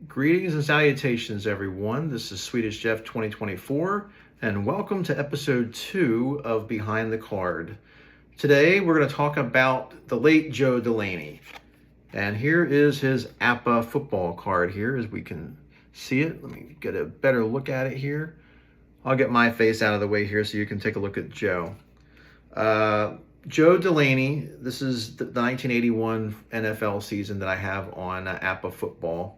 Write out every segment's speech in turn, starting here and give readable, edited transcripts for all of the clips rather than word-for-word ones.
Greetings and salutations, everyone. This is Swedish Jeff 2024, and welcome to episode 2 of Behind the Card. Today, we're going to talk about the late Joe Delaney. And here is his APA football card here, as we can see it. Let me get a better look at it here. I'll get my face out of the way here so you can take a look at Joe. Joe Delaney, this is the 1981 NFL season that I have on APA football.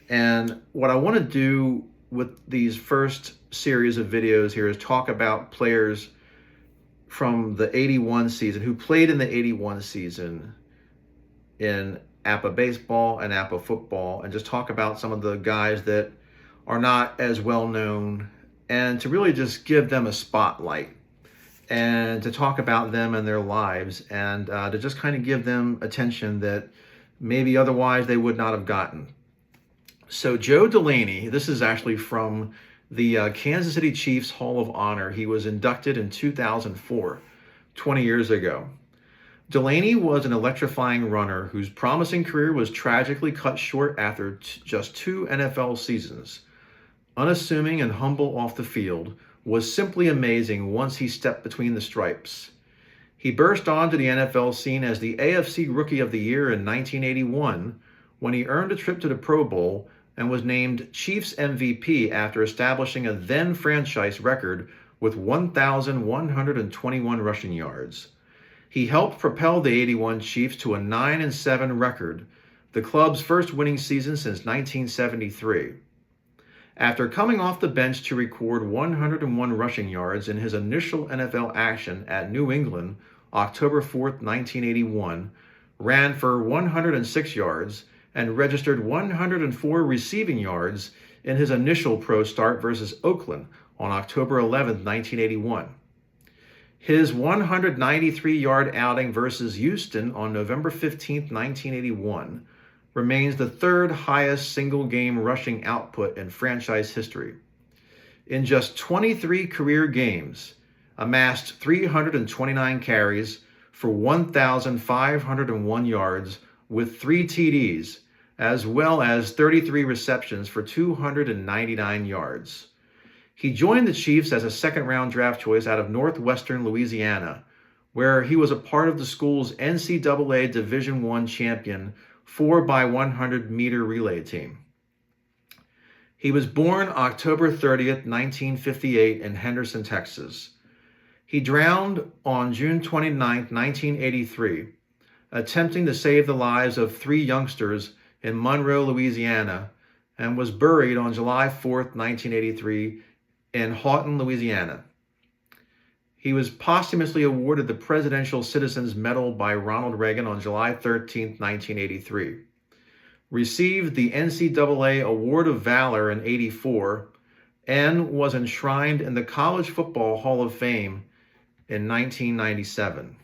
And what I want to do with these first series of videos here is talk about players from the 81 season who played in the 81 season in APA baseball and APA football, and just talk about some of the guys that are not as well known, and to really just give them a spotlight and to talk about them and their lives, and to just kind of give them attention that maybe otherwise they would not have gotten. So Joe Delaney, this is actually from the Kansas City Chiefs Hall of Honor. He was inducted in 2004, 20 years ago. Delaney was an electrifying runner whose promising career was tragically cut short after just 2 NFL seasons. Unassuming and humble off the field, was simply amazing once he stepped between the stripes. He burst onto the NFL scene as the AFC Rookie of the Year in 1981 when he earned a trip to the Pro Bowl and was named Chiefs MVP after establishing a then franchise record with 1,121 rushing yards. He helped propel the 81 Chiefs to a 9-7 record, the club's first winning season since 1973. After coming off the bench to record 101 rushing yards in his initial NFL action at New England, October 4th, 1981, ran for 106 yards, and registered 104 receiving yards in his initial pro start versus Oakland on October 11th, 1981. His 193-yard outing versus Houston on November 15th, 1981, remains the third highest single-game rushing output in franchise history. In just 23 career games, amassed 329 carries for 1,501 yards with 3 TDs, as well as 33 receptions for 299 yards. He joined the Chiefs as a second-round draft choice out of Northwestern Louisiana, where he was a part of the school's NCAA Division I champion 4x100-meter relay team. He was born October 30th, 1958 in Henderson, Texas. He drowned on June 29th, 1983, attempting to save the lives of 3 youngsters in Monroe, Louisiana, and was buried on July 4th, 1983 in Houghton, Louisiana. He was posthumously awarded the Presidential Citizens Medal by Ronald Reagan on July 13, 1983. Received the NCAA Award of Valor in '84 and was enshrined in the College Football Hall of Fame in 1997.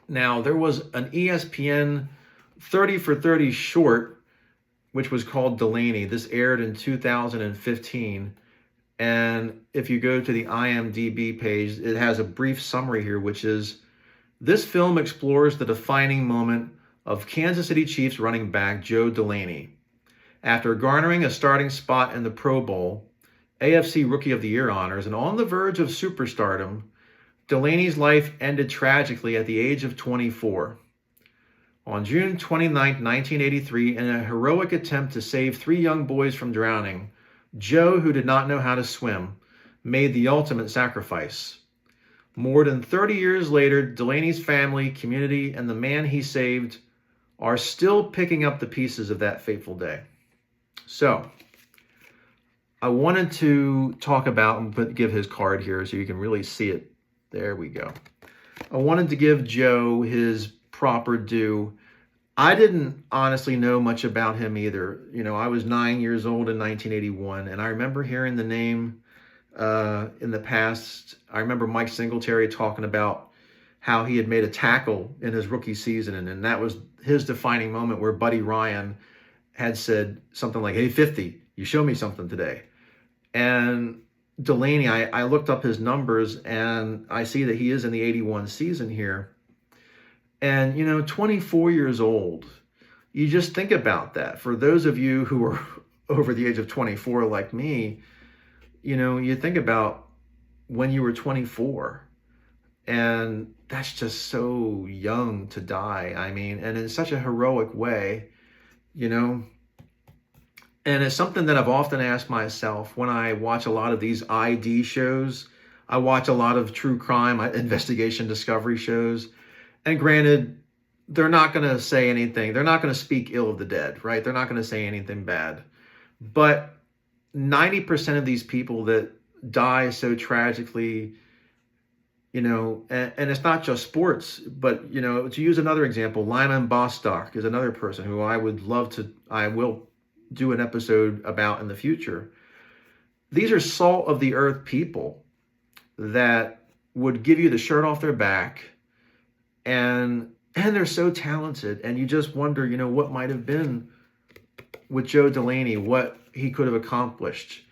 Now, there was an ESPN 30 for 30 short, which was called Delaney. This aired in 2015. And if you go to the IMDb page, it has a brief summary here, which is, this film explores the defining moment of Kansas City Chiefs running back Joe Delaney. After garnering a starting spot in the Pro Bowl, AFC Rookie of the Year honors, and on the verge of superstardom, Delaney's life ended tragically at the age of 24. On June 29, 1983, in a heroic attempt to save 3 young boys from drowning, Joe, who did not know how to swim, made the ultimate sacrifice. More than 30 years later, Delaney's family, community, and the man he saved are still picking up the pieces of that fateful day. So, I wanted to talk about and give his card here so you can really see it. There we go. I wanted to give Joe his proper due. I didn't honestly know much about him either. You know, I was 9 years old in 1981, and I remember hearing the name in the past. I remember Mike Singletary talking about how he had made a tackle in his rookie season, and that was his defining moment, where Buddy Ryan had said something like, "Hey, 50, you show me something today." And Delaney, I looked up his numbers, and I see that he is in the 81 season here. And, 24 years old, you just think about that. For those of you who are over the age of 24 like me, you think about when you were 24, and that's just so young to die. I mean, and in such a heroic way, you know. And it's something that I've often asked myself when I watch a lot of these ID shows. I watch a lot of true crime, investigation, discovery shows. And granted, they're not going to say anything. They're not going to speak ill of the dead, right? They're not going to say anything bad. But 90% of these people that die so tragically, and it's not just sports, but, to use another example, Lyman Bostock is another person who I will do an episode about in the future. These are salt of the earth people that would give you the shirt off their back, and they're so talented, and you just wonder, what might have been with Joe Delaney, what he could have accomplished,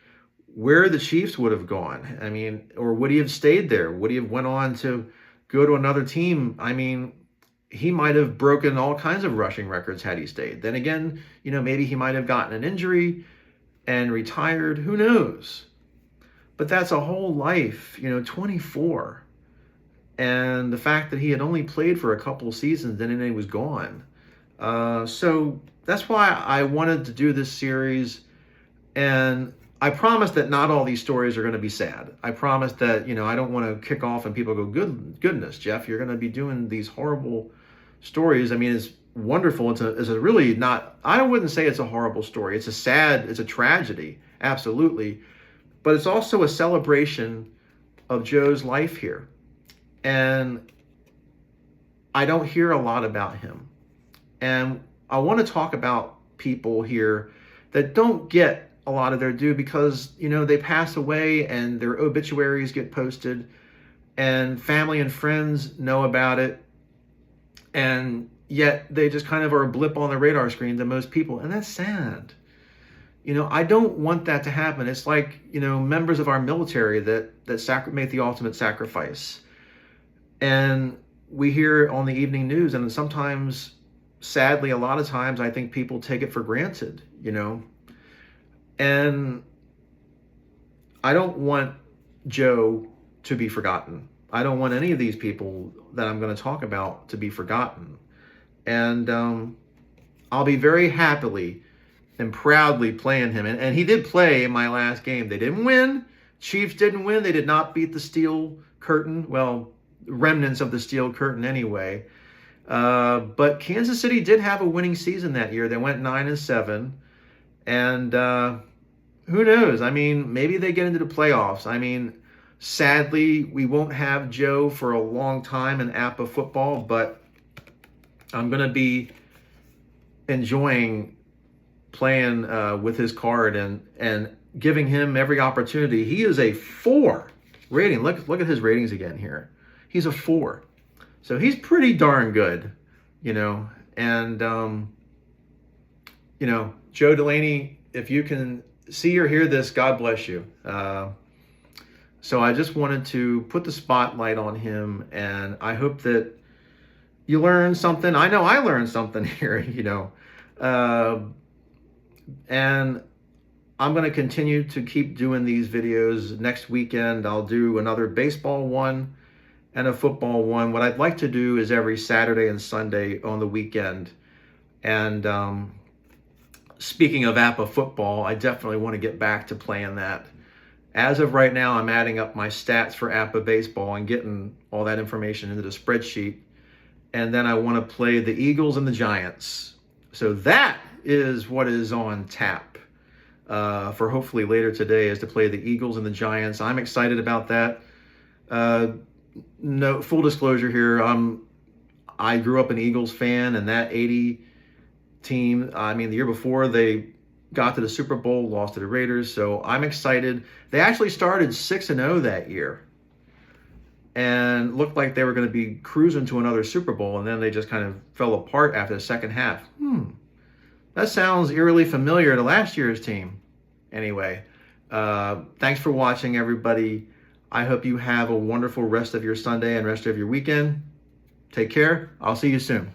where the Chiefs would have gone. I mean, or would he have stayed there? Would he have went on to go to another team? I mean, he might have broken all kinds of rushing records had he stayed. Then again, maybe he might have gotten an injury and retired. Who knows? But that's a whole life, 24. And the fact that he had only played for a couple of seasons, then he was gone. So that's why I wanted to do this series. And I promise that not all these stories are going to be sad. I promise that, I don't want to kick off and people go, goodness, Jeff, you're going to be doing these horrible stories. I mean, it's wonderful. It's a really not, I wouldn't say it's a horrible story. It's a tragedy. Absolutely. But it's also a celebration of Joe's life here. And I don't hear a lot about him. And I want to talk about people here that don't get a lot of their due because, they pass away and their obituaries get posted and family and friends know about it. And yet they just kind of are a blip on the radar screen to most people. And that's sad. I don't want that to happen. It's like, members of our military that make the ultimate sacrifice. And we hear on the evening news, and sometimes, sadly, a lot of times, I think people take it for granted, And I don't want Joe to be forgotten. I don't want any of these people that I'm going to talk about to be forgotten. And I'll be very happily and proudly playing him. And he did play in my last game. They didn't win. Chiefs didn't win. They did not beat the Steel Curtain. Well, remnants of the Steel Curtain anyway. But Kansas City did have a winning season that year. They went 9-7. And who knows? I mean, maybe they get into the playoffs. I mean, sadly, we won't have Joe for a long time in APA football, but I'm going to be enjoying playing with his card and giving him every opportunity. He is a 4 rating. Look at his ratings again here. He's a 4. So he's pretty darn good, and, Joe Delaney, if you can see or hear this, God bless you. So I just wanted to put the spotlight on him, and I hope that you learned something. I know I learned something here, and I'm going to continue to keep doing these videos. Next weekend, I'll do another baseball one and a football one. What I'd like to do is every Saturday and Sunday on the weekend. And speaking of APA football, I definitely want to get back to playing that. As of right now, I'm adding up my stats for APA baseball and getting all that information into the spreadsheet. And then I want to play the Eagles and the Giants. So that is what is on tap for hopefully later today, is to play the Eagles and the Giants. I'm excited about that. No, full disclosure here, I grew up an Eagles fan, and that 80 team, I mean, the year before they got to the Super Bowl, lost to the Raiders, so I'm excited. They actually started 6-0 that year and looked like they were going to be cruising to another Super Bowl, and then they just kind of fell apart after the second half. That sounds eerily familiar to last year's team. Anyway, thanks for watching, everybody. I hope you have a wonderful rest of your Sunday and rest of your weekend. Take care. I'll see you soon.